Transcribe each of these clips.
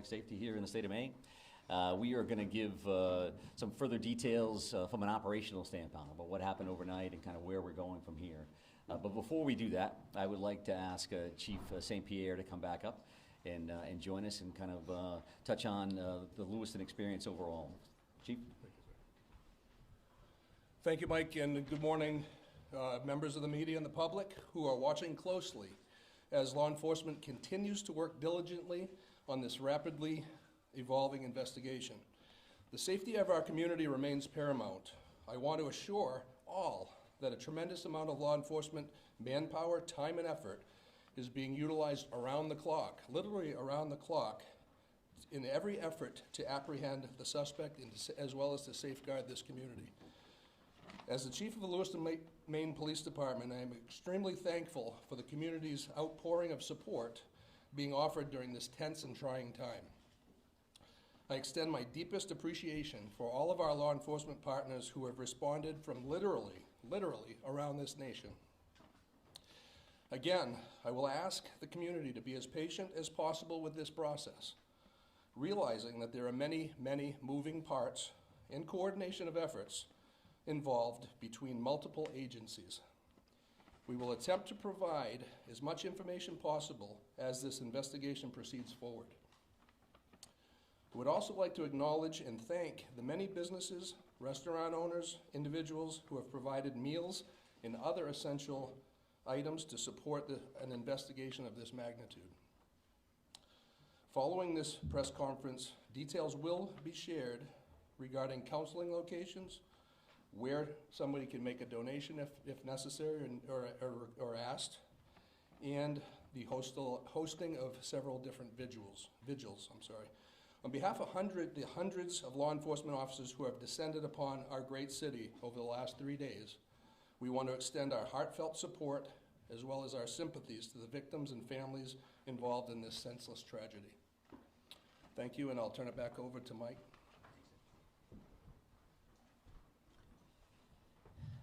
public safety here in the state of Maine. We are going to give some further details from an operational standpoint about what happened overnight and kind of where we're going from here. But before we do that, I would like to ask Chief St. Pierre to come back up and join us and kind of touch on the Lewiston experience overall. Chief? Thank you, Mike, and good morning, members of the media and the public who are watching closely as law enforcement continues to work diligently on this rapidly evolving investigation. The safety of our community remains paramount. I want to assure all that a tremendous amount of law enforcement manpower, time, and effort is being utilized around the clock, literally around the clock, in every effort to apprehend the suspect and as well as to safeguard this community. As the Chief of the Lewiston, Maine Police Department, I am extremely thankful for the community's outpouring of support being offered during this tense and trying time. I extend my deepest appreciation for all of our law enforcement partners who have responded from literally around this nation. Again, I will ask the community to be as patient as possible with this process, realizing that there are many moving parts and coordination of efforts involved between multiple agencies. We will attempt to provide as much information possible as this investigation proceeds forward. I would also like to acknowledge and thank the many businesses, restaurant owners, individuals who have provided meals and other essential items to support an investigation of this magnitude. Following this press conference, details will be shared regarding counseling locations, where somebody can make a donation if necessary or asked, and the hosting of several different vigils. On behalf of the hundreds of law enforcement officers who have descended upon our great city over the last 3 days, we want to extend our heartfelt support as well as our sympathies to the victims and families involved in this senseless tragedy. Thank you, and I'll turn it back over to Mike.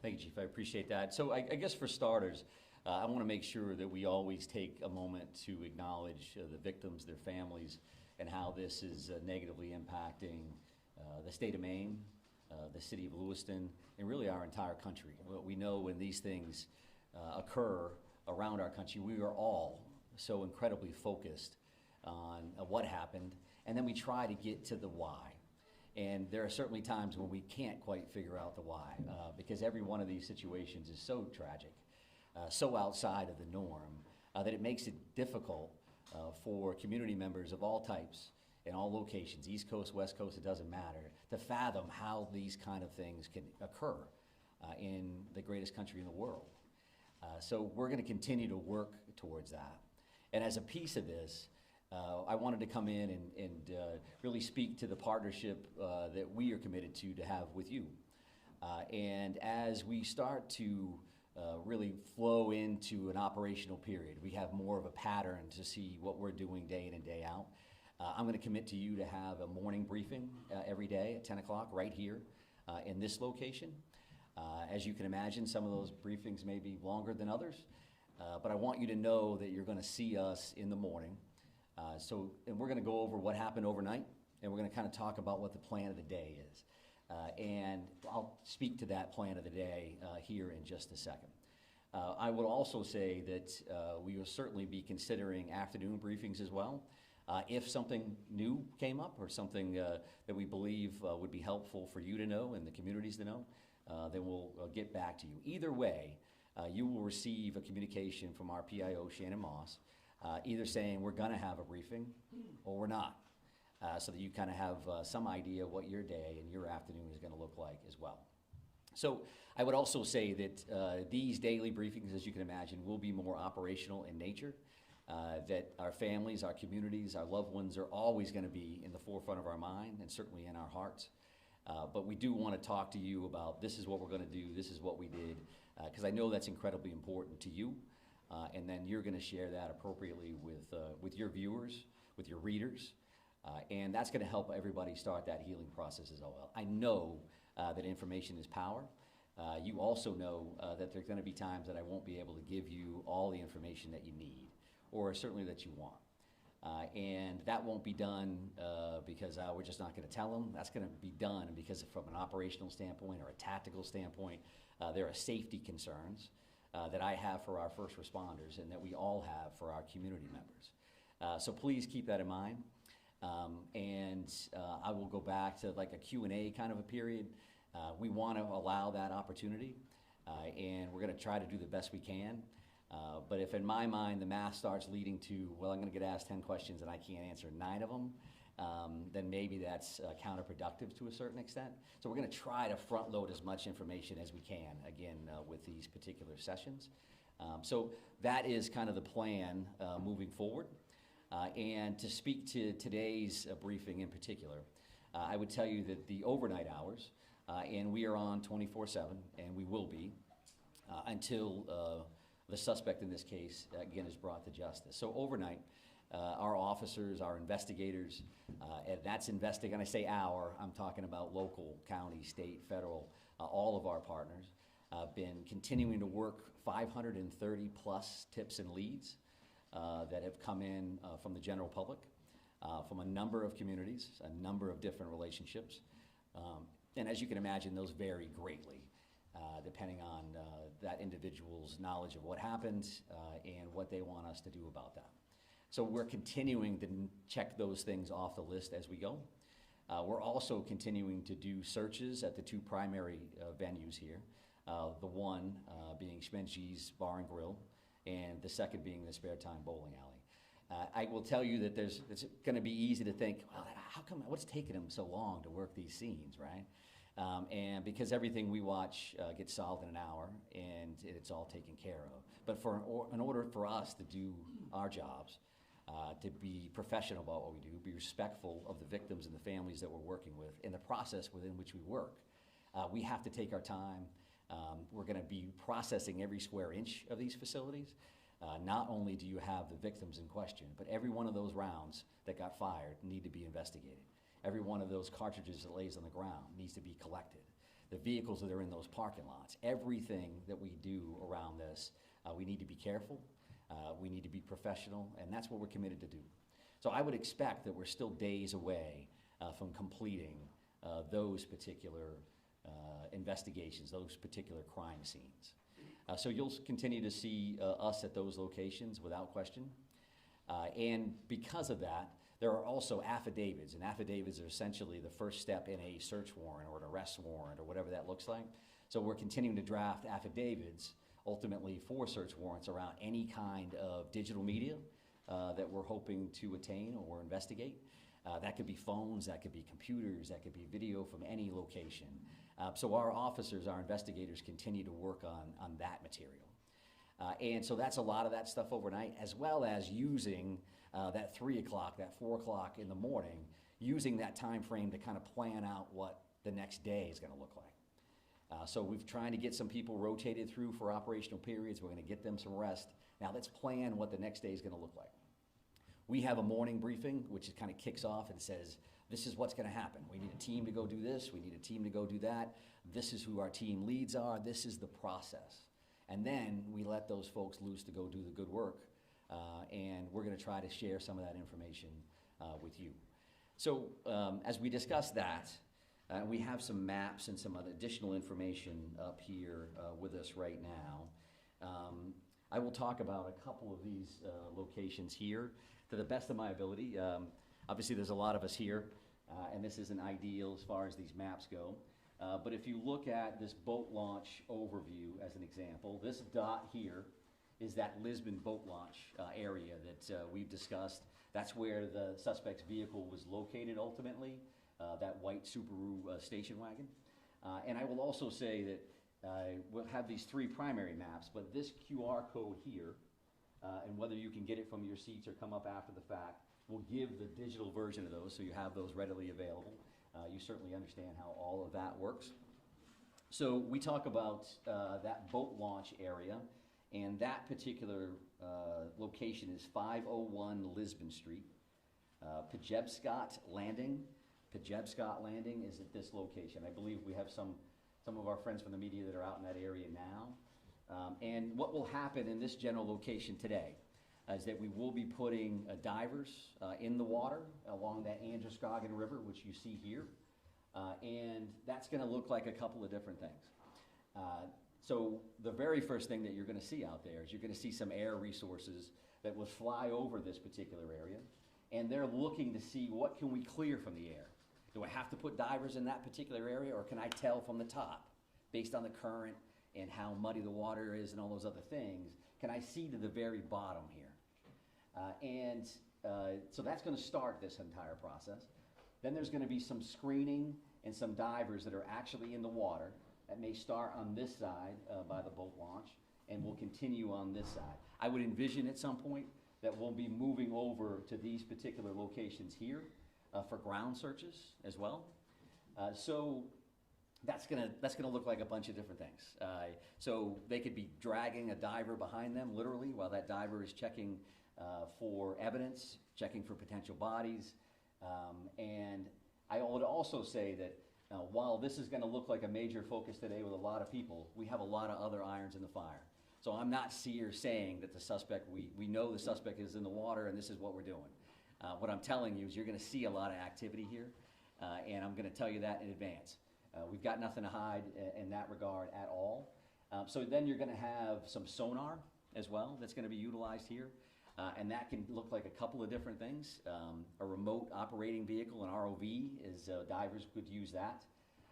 Thank you, Chief. I appreciate that. So I guess for starters, I want to make sure that we always take a moment to acknowledge the victims, their families, and how this is negatively impacting the state of Maine, the city of Lewiston, and really our entire country. We know when these things occur around our country, we are all so incredibly focused on what happened, and then we try to get to the why. And there are certainly times when we can't quite figure out the why, because every one of these situations is so tragic, so outside of the norm, that it makes it difficult for community members of all types in all locations, East Coast, West Coast, it doesn't matter, to fathom how these kind of things can occur in the greatest country in the world. So we're going to continue to work towards that. And as a piece of this, I wanted to come in and really speak to the partnership that we are committed to have with you. And as we start to really flow into an operational period, we have more of a pattern to see what we're doing day in and day out. I'm going to commit to you to have a morning briefing every day at 10 o'clock right here in this location. As you can imagine, some of those briefings may be longer than others, but I want you to know that you're going to see us in the morning. And we're going to go over what happened overnight, and we're going to kind of talk about what the plan of the day is. And I'll speak to that plan of the day here in just a second. I would also say that we will certainly be considering afternoon briefings as well. If something new came up or something that we believe would be helpful for you to know and the communities to know, then we'll get back to you. Either way, you will receive a communication from our PIO, Shannon Moss, either saying we're going to have a briefing or we're not, so that you kind of have some idea what your day and your afternoon is going to look like as well. So I would also say that these daily briefings, as you can imagine, will be more operational in nature, that our families, our communities, our loved ones are always going to be in the forefront of our mind and certainly in our hearts. But we do want to talk to you about this is what we're going to do, this is what we did, because I know that's incredibly important to you. And then you're going to share that appropriately with your viewers, with your readers, and that's going to help everybody start that healing process as well. I know that information is power. You also know that there's going to be times that I won't be able to give you all the information that you need, or certainly that you want. And that won't be done because we're just not going to tell them. That's going to be done because from an operational standpoint or a tactical standpoint, there are safety concerns that I have for our first responders and that we all have for our community members. So please keep that in mind. I will go back to like a Q&A kind of a period. We want to allow that opportunity, and we're going to try to do the best we can. But if in my mind the math starts leading to, well, I'm going to get asked 10 questions and I can't answer 9 of them, then maybe that's counterproductive to a certain extent. So we're going to try to front load as much information as we can, again, with these particular sessions. So that is kind of the plan moving forward. And to speak to today's briefing in particular, I would tell you that the overnight hours, and we are on 24/7, and we will be until the suspect in this case, again, is brought to justice. So overnight, our officers, our investigators, and that's investigating, and I say our, I'm talking about local, county, state, federal, all of our partners, been continuing to work 530 plus tips and leads that have come in from the general public, from a number of communities, a number of different relationships. And as you can imagine, those vary greatly, depending on that individual's knowledge of what happened and what they want us to do about that. So we're continuing to check those things off the list as we go. We're also continuing to do searches at the 2 primary venues here, the one being Schmenge's Bar and Grill, and the second being the Spare Time Bowling Alley. I will tell you that it's going to be easy to think, well, how come, what's taking them so long to work these scenes, right? And because everything we watch gets solved in an hour, and it's all taken care of. But in order for us to do our jobs, to be professional about what we do, be respectful of the victims and the families that we're working with, in the process within which we work, we have to take our time. We're going to be processing every square inch of these facilities. Not only do you have the victims in question, but every one of those rounds that got fired need to be investigated. Every one of those cartridges that lays on the ground needs to be collected. The vehicles that are in those parking lots, everything that we do around this, we need to be careful, we need to be professional, and that's what we're committed to do. So I would expect that we're still days away from completing those particular investigations, those particular crime scenes. So you'll continue to see us at those locations without question. And because of that, there are also affidavits, and affidavits are essentially the first step in a search warrant or an arrest warrant or whatever that looks like. So we're continuing to draft affidavits, ultimately for search warrants around any kind of digital media that we're hoping to attain or investigate. That could be phones, that could be computers, that could be video from any location. So our officers, our investigators continue to work on that material. And so that's a lot of that stuff overnight, as well as using that 3 o'clock, that 4 o'clock in the morning, using that time frame to kind of plan out what the next day is going to look like. So we've trying to get some people rotated through for operational periods. We're going to get them some rest. Now let's plan what the next day is going to look like. We have a morning briefing, which kind of kicks off and says, this is what's going to happen. We need a team to go do this. We need a team to go do that. This is who our team leads are. This is the process. And then we let those folks loose to go do the good work. And we're going to try to share some of that information with you. So as we discuss that, we have some maps and some other additional information up here with us right now. I will talk about a couple of these locations here to the best of my ability. Obviously, there's a lot of us here, and this isn't ideal as far as these maps go. But if you look at this boat launch overview as an example, this dot here is that Lisbon boat launch area that we've discussed. That's where the suspect's vehicle was located ultimately, that white Subaru station wagon. And I will also say that we'll have these 3 primary maps, but this QR code here, and whether you can get it from your seats or come up after the fact, will give the digital version of those, so you have those readily available. You certainly understand how all of that works. So we talk about that boat launch area, and that particular location is 501 Lisbon Street. Pejebscott Landing. Pejebscott Landing is at this location. I believe we have some of our friends from the media that are out in that area now. And what will happen in this general location today, is that we will be putting divers in the water along that Androscoggin River, which you see here. And that's going to look like a couple of different things. So the very first thing that you're going to see out there is you're going to see some air resources that will fly over this particular area. And they're looking to see what can we clear from the air. Do I have to put divers in that particular area, or can I tell from the top, based on the current and how muddy the water is and all those other things, can I see to the very bottom here? So that's going to start this entire process. Then there's going to be some screening and some divers that are actually in the water that may start on this side by the boat launch and will continue on this side. I would envision at some point that we'll be moving over to these particular locations here for ground searches as well. So that's gonna look like a bunch of different things. So they could be dragging a diver behind them, literally, while that diver is checking for evidence, checking for potential bodies. And I would also say that while this is gonna look like a major focus today with a lot of people, we have a lot of other irons in the fire. So I'm not saying that the suspect, we know the suspect is in the water and this is what we're doing. What I'm telling you is you're gonna see a lot of activity here, and I'm gonna tell you that in advance. We've got nothing to hide in that regard at all. So then you're gonna have some sonar as well that's gonna be utilized here. And that can look like a couple of different things. A remote operating vehicle, an ROV, divers could use that.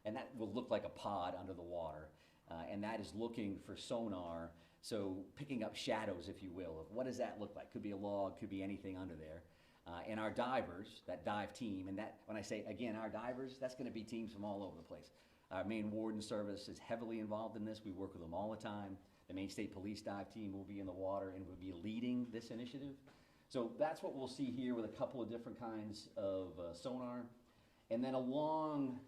And that will look like a pod under the water. And that is looking for sonar, so picking up shadows, if you will, of what does that look like? Could be a log, could be anything under there. And our divers, that dive team, and that, when I say, again, our divers, that's gonna be teams from all over the place. Our Maine Warden Service is heavily involved in this. We work with them all the time. The Maine State Police dive team will be in the water and will be leading this initiative. So that's what we'll see here with a couple of different kinds of sonar. And then along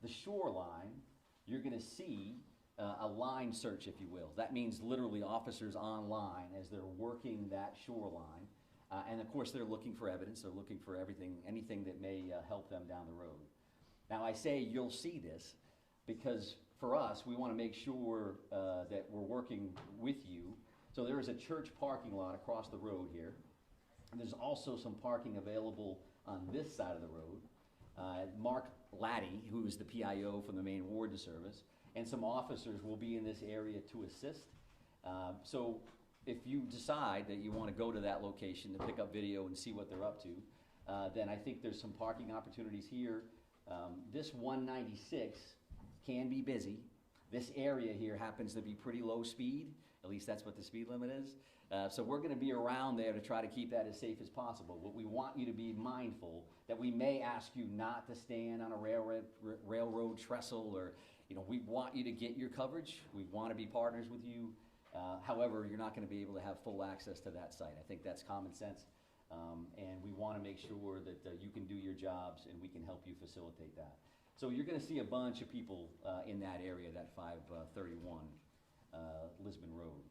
the shoreline, you're gonna see a line search, if you will. That means literally officers on line as they're working that shoreline. And of course, they're looking for evidence. They're looking for anything that may help them down the road. Now, I say you'll see this because for us, we want to make sure that we're working with you. So there is a church parking lot across the road here. And there's also some parking available on this side of the road. Mark Laddie, who is the PIO from the Maine Warden Service, and some officers will be in this area to assist. So if you decide that you want to go to that location to pick up video and see what they're up to, then I think there's some parking opportunities here. This 196 can be busy. This area here happens to be pretty low speed. At least that's what the speed limit is. So we're going to be around there to try to keep that as safe as possible. But we want you to be mindful that we may ask you not to stand on a railroad trestle, or we want you to get your coverage. We want to be partners with you. However, you're not going to be able to have full access to that site. I think that's common sense. And we want to make sure that you can do your jobs and we can help you facilitate that. So you're going to see a bunch of people in that area, that 531 Lisbon Road.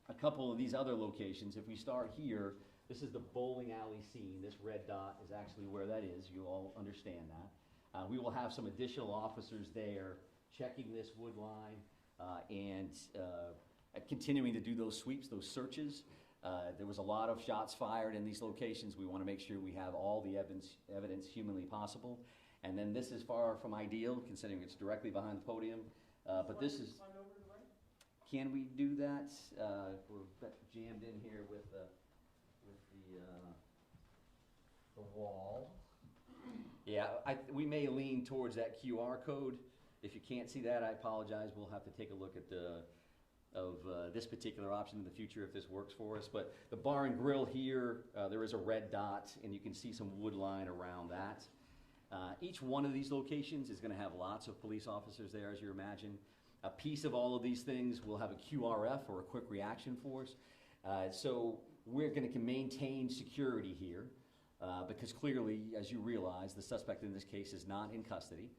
A couple of these other locations, if we start here, this is the bowling alley scene. This red dot is actually where that is. You all understand that. We will have some additional officers there checking this wood line and continuing to do those sweeps, those searches. There was a lot of shots fired in these locations. We want to make sure we have all the evidence humanly possible. And then this is far from ideal, considering it's directly behind the podium. But this is. Can we do that? We're jammed in here with the wall. Yeah, we may lean towards that QR code. If you can't see that, I apologize. We'll have to take a look at this particular option in the future if this works for us. But the bar and grill here, there is a red dot, and you can see some wood line around that. Each one of these locations is going to have lots of police officers there, as you imagine. A piece of all of these things will have a QRF, or a quick reaction force. So we're going to maintain security here because clearly, as you realize, the suspect in this case is not in custody.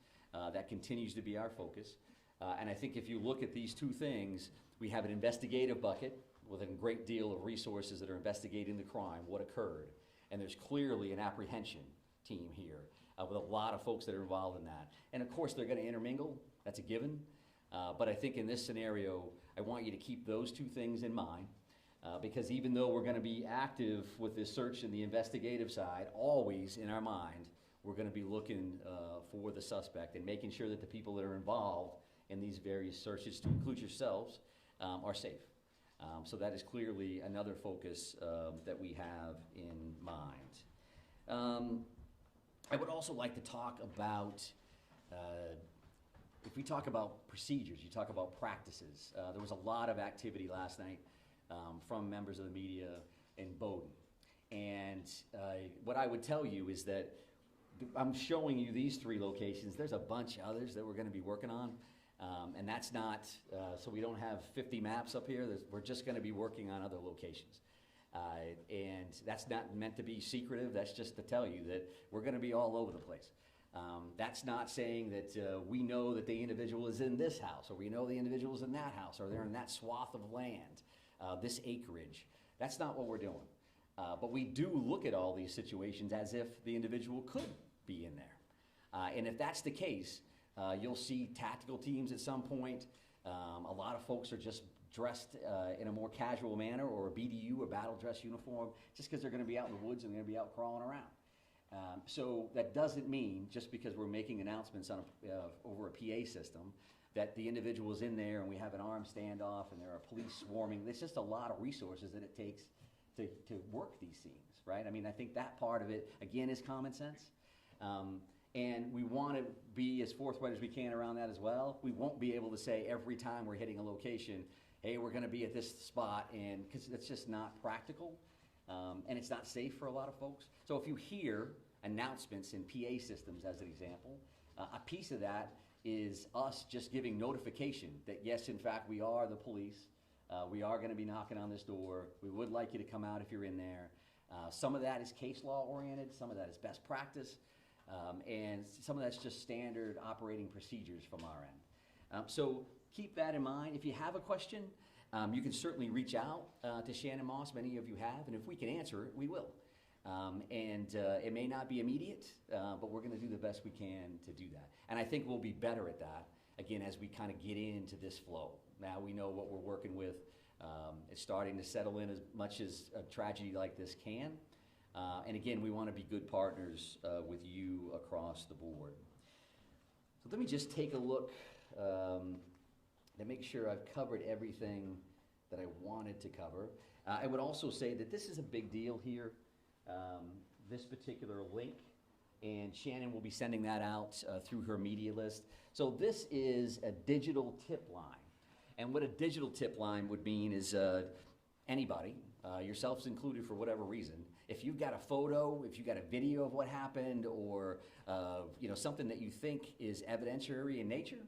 That continues to be our focus. And I think if you look at these two things, we have an investigative bucket with a great deal of resources that are investigating the crime, what occurred. And there's clearly an apprehension team here with a lot of folks that are involved in that. And of course, they're going to intermingle. That's a given. But I think in this scenario, I want you to keep those two things in mind. Because even though we're going to be active with this search and the investigative side, always in our mind, we're going to be looking for the suspect and making sure that the people that are involved in these various searches, to include yourselves, are safe. So that is clearly another focus that we have in mind. I would also like to talk about, if we talk about procedures, you talk about practices. There was a lot of activity last night from members of the media in Bowdoin. And what I would tell you is that I'm showing you these 3 locations. There's a bunch of others that we're going to be working on. And that's not, so we don't have 50 maps up here. We're just going to be working on other locations. And that's not meant to be secretive. That's just to tell you that we're going to be all over the place. That's not saying that we know that the individual is in this house, or we know the individual is in that house, or they're in that swath of land, this acreage. That's not what we're doing. But we do look at all these situations as if the individual could be in there. And if that's the case, you'll see tactical teams at some point. A lot of folks are just dressed in a more casual manner, or a BDU, a battle dress uniform, just because they're going to be out in the woods and they're going to be out crawling around. So that doesn't mean, just because we're making announcements on over a PA system, that the individual is in there and we have an armed standoff and there are police swarming. There's just a lot of resources that it takes to work these scenes, right? I mean, I think that part of it, again, is common sense. And we want to be as forthright as we can around that as well. We won't be able to say every time we're hitting a location, hey, we're going to be at this spot, and because that's just not practical, and it's not safe for a lot of folks. So if you hear announcements in PA systems, as an example, a piece of that is us just giving notification that, yes, in fact, we are the police. We are going to be knocking on this door. We would like you to come out if you're in there. Some of that is case law oriented. Some of that is best practice. And some of that's just standard operating procedures from our end. So keep that in mind. If you have a question, you can certainly reach out to Shannon Moss. Many of you have, and if we can answer it, we will. It may not be immediate, but we're going to do the best we can to do that. And I think we'll be better at that, again, as we kind of get into this flow. Now we know what we're working with. It's starting to settle in as much as a tragedy like this can. And again, we want to be good partners with you across the board. So let me just take a look to make sure I've covered everything that I wanted to cover. I would also say that this is a big deal here, this particular link, and Shannon will be sending that out through her media list. So this is a digital tip line. And what a digital tip line would mean is anybody, yourselves included for whatever reason, if you've got a photo, if you've got a video of what happened, or something that you think is evidentiary in nature,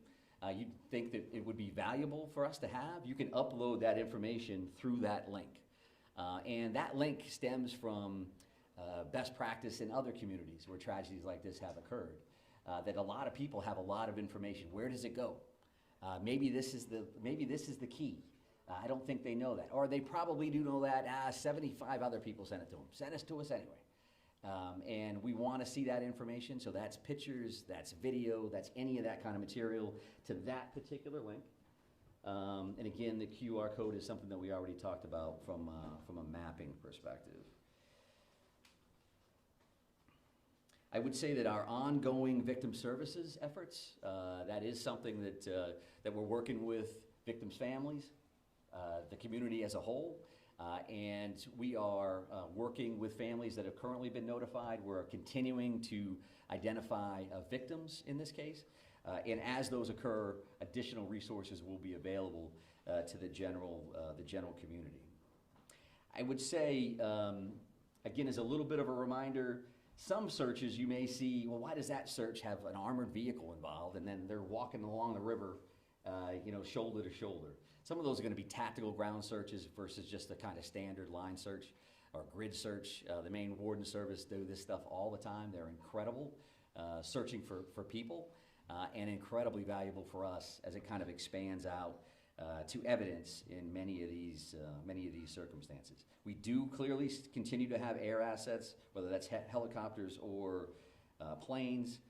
you think that it would be valuable for us to have, you can upload that information through that link. And that link stems from best practice in other communities where tragedies like this have occurred, that a lot of people have a lot of information. Where does it go? Maybe this is the key. I don't think they know that. Or they probably do know that. 75 other people sent it to them. Send it to us anyway. And we want to see that information. So that's pictures, that's video, that's any of that kind of material to that particular link. And again, the QR code is something that we already talked about from a mapping perspective. I would say that our ongoing victim services efforts, that is something that we're working with victims' families, the community as a whole, and we are working with families that have currently been notified. We're continuing to identify victims in this case, and as those occur, additional resources will be available to the general community. I would say, again, as a little bit of a reminder, some searches you may see, well, why does that search have an armored vehicle involved, and then they're walking along the river, shoulder to shoulder. Some of those are going to be tactical ground searches versus just the kind of standard line search or grid search. The Maine Warden Service do this stuff all the time. They're incredible, searching for people, and incredibly valuable for us as it kind of expands out to evidence in many of these circumstances. We do clearly continue to have air assets, whether that's helicopters or planes,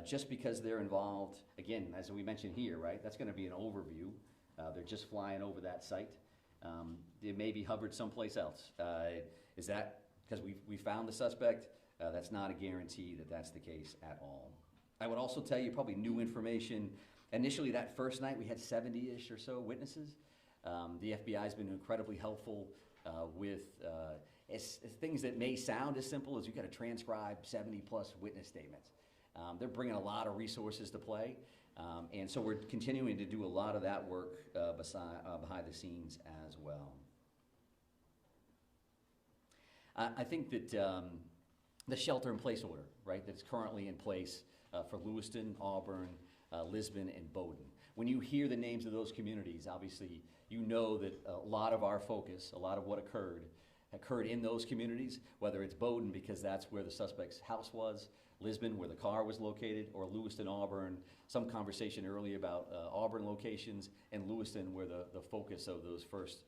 just because they're involved. Again, as we mentioned here, right? That's going to be an overview. They're just flying over that site. It may be hovered someplace else. Is that because we found the suspect? That's not a guarantee that that's the case at all. I would also tell you probably new information. Initially, that first night, we had 70-ish or so witnesses. The FBI has been incredibly helpful with things that may sound as simple as you got to transcribe 70-plus witness statements. They're bringing a lot of resources to play, and so we're continuing to do a lot of that work behind the scenes as well. I think that the shelter-in-place order, right, that's currently in place for Lewiston, Auburn, Lisbon, and Bowdoin. When you hear the names of those communities, obviously you know that a lot of our focus, a lot of what occurred in those communities, whether it's Bowdoin because that's where the suspect's house was, Lisbon where the car was located, or Lewiston, Auburn, some conversation earlier about Auburn locations, and Lewiston where the focus of those first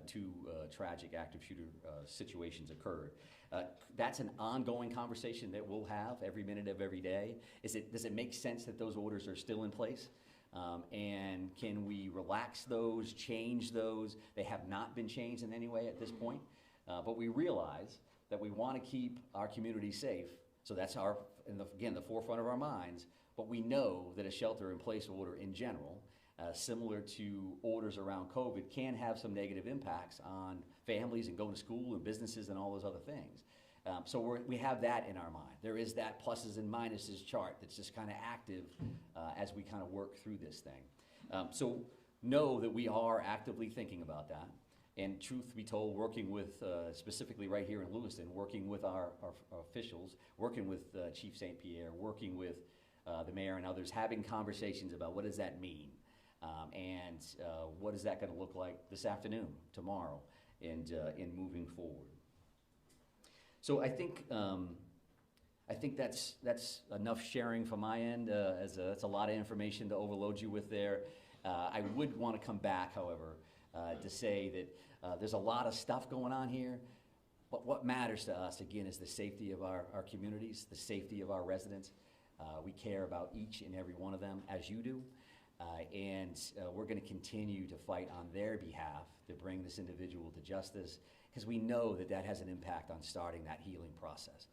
two tragic active shooter situations occurred. That's an ongoing conversation that we'll have every minute of every day. Does it make sense that those orders are still in place? And can we relax those, change those? They have not been changed in any way at this point, but we realize that we want to keep our community safe. So that's again, the forefront of our minds, but we know that a shelter-in-place order in general, similar to orders around COVID, can have some negative impacts on families and going to school and businesses and all those other things. So we have that in our mind. There is that pluses and minuses chart that's just kind of active as we kind of work through this thing. So know that we are actively thinking about that. And truth be told, working with, specifically right here in Lewiston, working with our officials, working with Chief St. Pierre, working with the mayor and others, having conversations about what does that mean, and what is that going to look like this afternoon, tomorrow, and in moving forward. So I think that's enough sharing from my end. That's a lot of information to overload you with there. I would want to come back, however, to say that there's a lot of stuff going on here, but what matters to us, again, is the safety of our communities, the safety of our residents. We care about each and every one of them, as you do, and we're going to continue to fight on their behalf to bring this individual to justice, because we know that that has an impact on starting that healing process.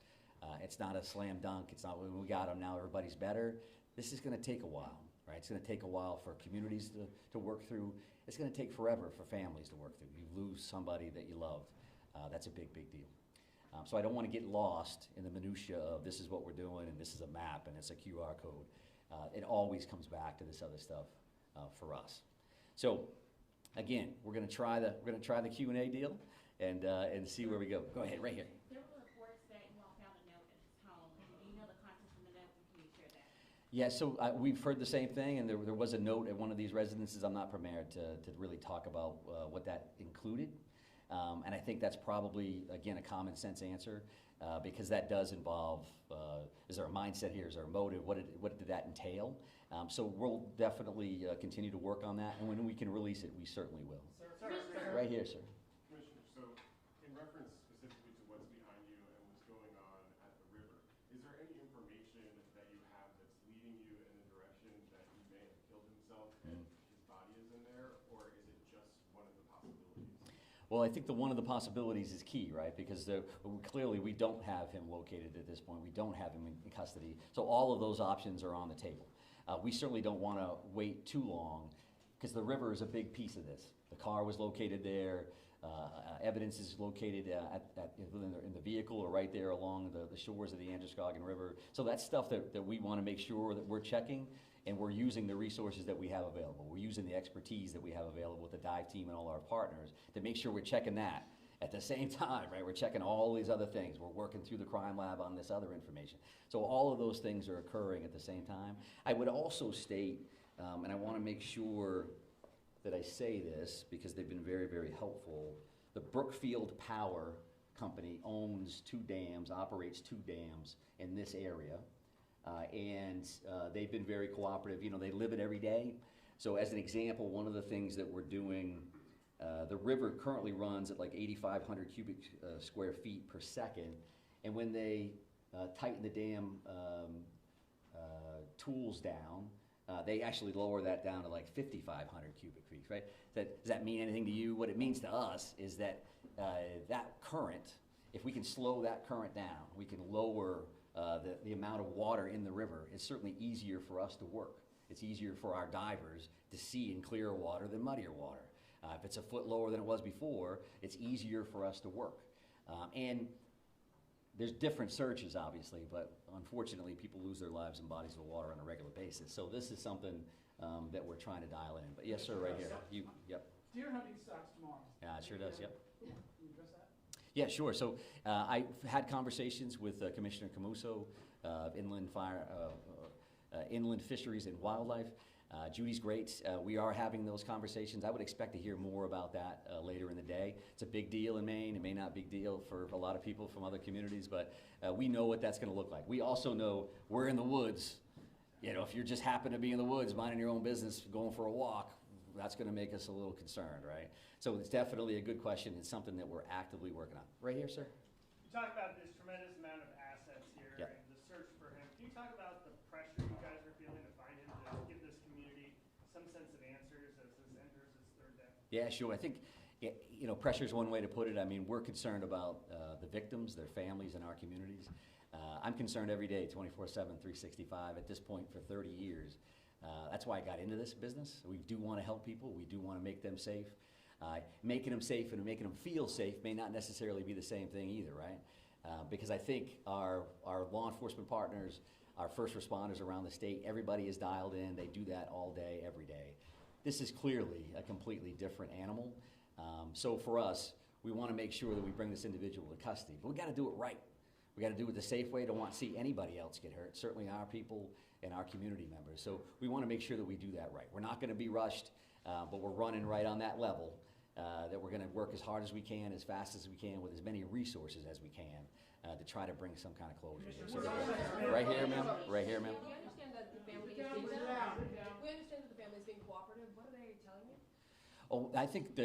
It's not a slam dunk. It's not when we got them, now everybody's better. This is going to take a while. Right? It's going to take a while for communities to work through. It's going to take forever for families to work through. You lose somebody that you loved. That's a big, big deal. So I don't want to get lost in the minutia of this is what we're doing and this is a map and it's a QR code. It always comes back to this other stuff for us. So again, we're going to try the Q&A deal and see where we go. Go ahead, right here. Yeah, so we've heard the same thing, and there was a note at one of these residences. I'm not prepared to really talk about what that included. And I think that's probably, again, a common sense answer, because that does involve, is there a mindset here? Is there a motive? What did that entail? So we'll definitely continue to work on that, and when we can release it, we certainly will. Sir. Right here, sir. Commissioner, so in reference specifically to what's behind you and what's going on at the river, is there any information that you have that's leading you in the direction that he may have killed himself and his body is in there, or is it just one of the possibilities? Well, I think one of the possibilities is key, right? Because clearly we don't have him located at this point. We don't have him in custody. So all of those options are on the table. We certainly don't want to wait too long, because the river is a big piece of this. The car was located there. Evidence is located in the vehicle or right there along the shores of the Androscoggin River. So that's stuff that we want to make sure that we're checking, and we're using the resources that we have available. We're using the expertise that we have available with the dive team and all our partners to make sure we're checking that. At the same time, right, we're checking all these other things. We're working through the crime lab on this other information. So all of those things are occurring at the same time. I would also state, and I want to make sure that I say this because they've been very, very helpful. The Brookfield Power Company owns 2 dams, operates 2 dams in this area, and they've been very cooperative. You know, they live it every day. So as an example, one of the things that we're doing, the river currently runs at like 8,500 cubic square feet per second, and when they tighten the dam tools down, They actually lower that down to like 5,500 cubic feet, right? Does that mean anything to you? What it means to us is that that current, if we can slow that current down, we can lower the amount of water in the river. It's certainly easier for us to work. It's easier for our divers to see in clearer water than muddier water. If it's a foot lower than it was before, it's easier for us to work. And there's different searches, obviously, but unfortunately, people lose their lives in bodies of water on a regular basis. So this is something that we're trying to dial in. But yes, sir, right here. Yep. Deer hunting starts tomorrow. Yeah, it sure does, yep. Can you address that? Yeah, sure. So I've had conversations with Commissioner Camuso, Inland Fisheries and Wildlife. Judy's great. We are having those conversations. I would expect to hear more about that later in the day. It's a big deal in Maine. It may not be a big deal for a lot of people from other communities, but we know what that's going to look like. We also know we're in the woods. You know, if you just happen to be in the woods, minding your own business, going for a walk, that's going to make us a little concerned, right? So it's definitely a good question. It's something that we're actively working on. Right here, sir? You talk about this tremendous amount of assets here Yep. and the search for him. Can you talk about the pressure you guys are feeling to find him to give this community some sense of answers as this enters its third day? Yeah, sure. I think, you know, pressure is one way to put it. I mean, we're concerned about the victims, their families, and our communities. I'm concerned every day, 24/7, 365, at this point for 30 years. That's why I got into this business. We do want to help people. We do want to make them safe. Making them safe and making them feel safe may not necessarily be the same thing either, right? Because I think our law enforcement partners, our first responders around the state, everybody is dialed in. They do that all day, every day. This is clearly a completely different animal. So for us, we want to make sure that we bring this individual to custody. But we got to do it right. We got to do it the safe way. Don't want to see anybody else get hurt, certainly our people and our community members. So we want to make sure that we do that right. We're not going to be rushed, but we're running right on that level, that we're going to work as hard as we can, as fast as we can, with as many resources as we can to try to bring some kind of closure here. So, right here, ma'am. Right here, ma'am. We understand that the family is being cooperative. What are they telling you? Oh, I think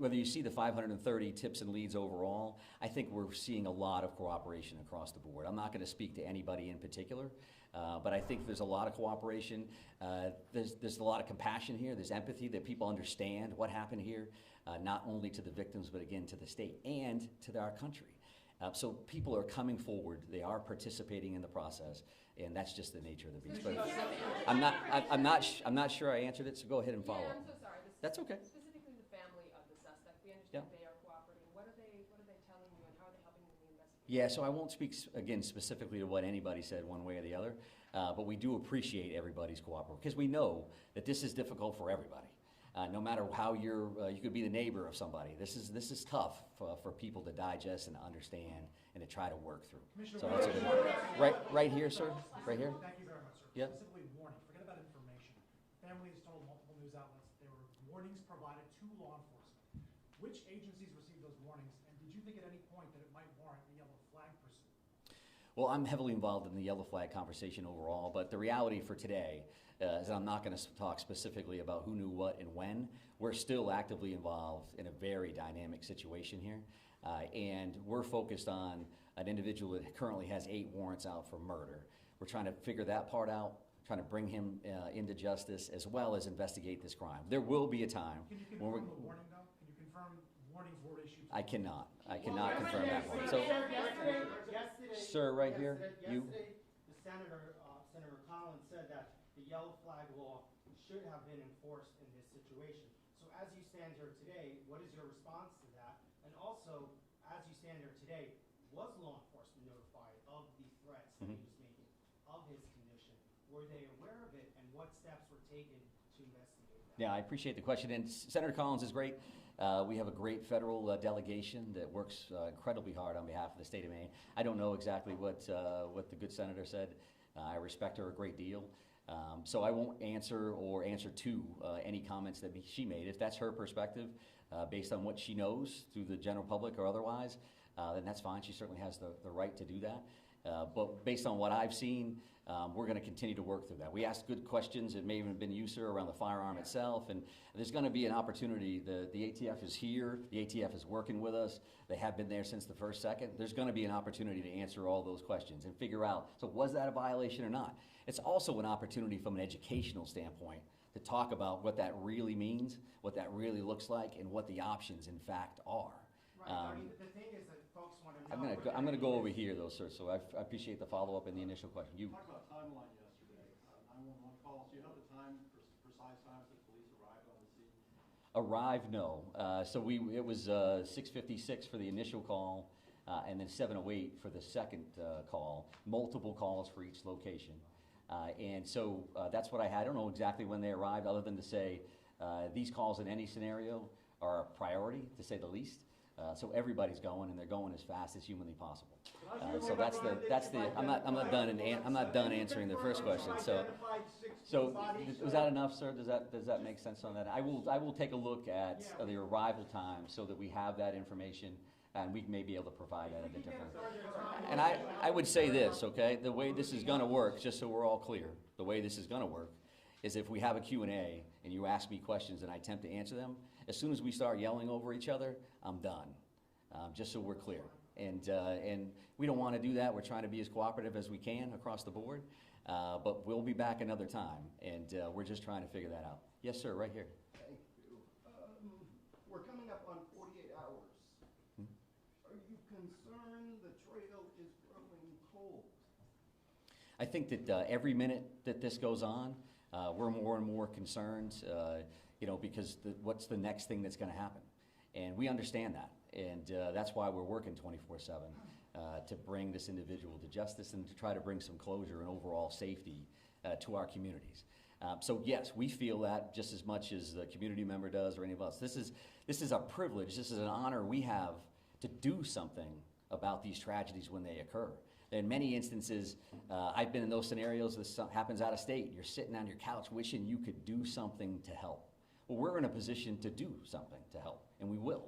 whether you see the 530 tips and leads overall, I think we're seeing a lot of cooperation across the board. I'm not going to speak to anybody in particular, but I think there's a lot of cooperation. There's a lot of compassion here. There's empathy that people understand what happened here, not only to the victims, but again to the state and to our country. So people are coming forward. They are participating in the process, and that's just the nature of the beast. But I'm not sure I answered it. So go ahead and follow Yeah, up. I'm so sorry. That's okay. Specifically the family of the suspect. We understand Yeah. they are cooperating. What are they telling you, and how are they helping in the investigation? Yeah, so I won't speak, again, specifically to what anybody said one way or the other, but we do appreciate everybody's cooperation, because we know that this is difficult for everybody. No matter how you could be the neighbor of somebody. This is tough for people to digest and understand and to try to work through. So that's a good one. Right here, sir, right here. Thank you very much, sir. Yep. Specifically warning, forget about information. Family has told multiple news outlets there were warnings provided to law enforcement. Which agencies received those warnings, and did you think at any point that it might warrant a yellow flag pursuit? Well, I'm heavily involved in the yellow flag conversation overall, but the reality for today is I'm not going to talk specifically about who knew what and when. We're still actively involved in a very dynamic situation here, and we're focused on an individual that currently has 8 warrants out for murder. We're trying to figure that part out, trying to bring him into justice, as well as investigate this crime. There will be a time Can you when confirm the warning, though? Can you confirm warnings were issued? I cannot confirm that one. So, Yesterday, sir, right here, you. Yesterday, the Senator Collins said that the yellow flag law should have been enforced in this situation. So as you stand here today, what is your response to that? And also, as you stand here today, was law enforcement notified of the threats that he was making, of his condition? Were they aware of it, and what steps were taken to investigate that? Yeah, I appreciate the question, and Senator Collins is great. We have a great federal delegation that works incredibly hard on behalf of the state of Maine. I don't know exactly what the good senator said. I respect her a great deal. So I won't answer to any comments that she made. If that's her perspective, based on what she knows through the general public or otherwise, then that's fine. She certainly has the right to do that. But based on what I've seen, we're going to continue to work through that. We asked good questions. It may even have been you, sir, around the firearm itself. And there's going to be an opportunity. The ATF is here. The ATF is working with us. They have been there since the first second. There's going to be an opportunity to answer all those questions and figure out, so was that a violation or not? It's also an opportunity from an educational standpoint to talk about what that really means, what that really looks like, and what the options, in fact, are. Right, I mean, the thing is that folks want to know. I'm going to go over here, though, sir, so I appreciate the follow-up and the initial question. You. Talked about timeline yesterday, 911 calls. Do you know the time, precise times that police arrived on the scene? Arrived, no. So it was 6:56 for the initial call, and then 7:08 for the second call. Multiple calls for each location, and so that's what I had. I don't know exactly when they arrived, other than to say these calls in any scenario are a priority, to say the least. So everybody's going, and they're going as fast as humanly possible. So that's the. I'm not done answering the first question. So was that enough, sir? Does that make sense on that? I will take a look at the arrival time so that we have that information, and we may be able to provide that at a different. And I would say this, okay? The way this is going to work, just so we're all clear, the way this is going to work is if we have a Q&A and you ask me questions and I attempt to answer them, as soon as we start yelling over each other, I'm done, just so we're clear. And we don't want to do that. We're trying to be as cooperative as we can across the board, but we'll be back another time, and we're just trying to figure that out. Yes, sir, right here. Thank you. We're coming up on 48 hours. Are you concerned the trail is growing cold? I think that every minute that this goes on, we're more and more concerned, because what's the next thing that's going to happen? And we understand that, and that's why we're working 24/7 to bring this individual to justice and to try to bring some closure and overall safety to our communities. So yes, we feel that just as much as the community member does or any of us. This is a privilege. This is an honor we have to do something about these tragedies when they occur. In many instances, I've been in those scenarios. This happens out of state. You're sitting on your couch wishing you could do something to help. Well, we're in a position to do something to help, and we will.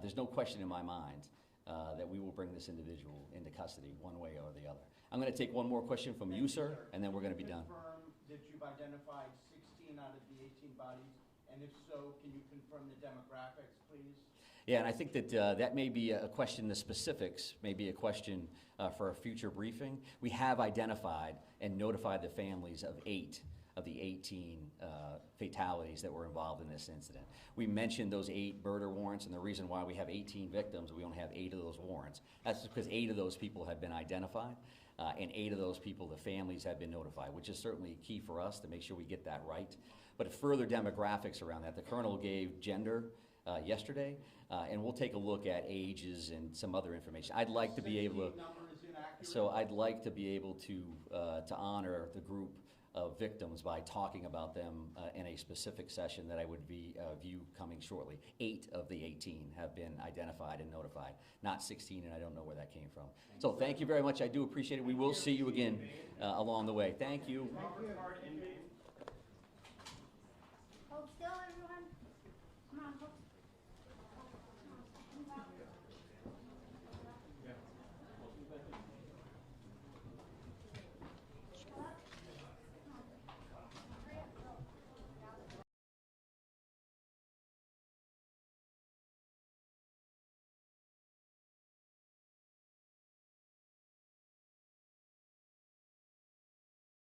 There's no question in my mind that we will bring this individual into custody one way or the other. I'm going to take one more question from you, sir, and then we're going to be done. Confirm that you've identified 16 out of the 18 bodies, and if so, can you confirm the demographics, please? Yeah, and I think that that may be a question, the specifics may be a question for a future briefing. We have identified and notified the families of 8 of the 18 fatalities that were involved in this incident. We mentioned those 8 murder warrants, and the reason why we have 18 victims, we only have 8 of those warrants. That's because 8 of those people have been identified, and 8 of those people, the families, have been notified, which is certainly key for us to make sure we get that right. But further demographics around that, the colonel gave gender yesterday, and we'll take a look at ages and some other information. I'd like to be able to honor the group of victims by talking about them in a specific session that I would view coming shortly. 8 of the 18 have been identified and notified, not 16, and I don't know where that came from. So thank you very much. I do appreciate it. We will see you again along the way. Thank you. Hold still, everyone. Come on, hold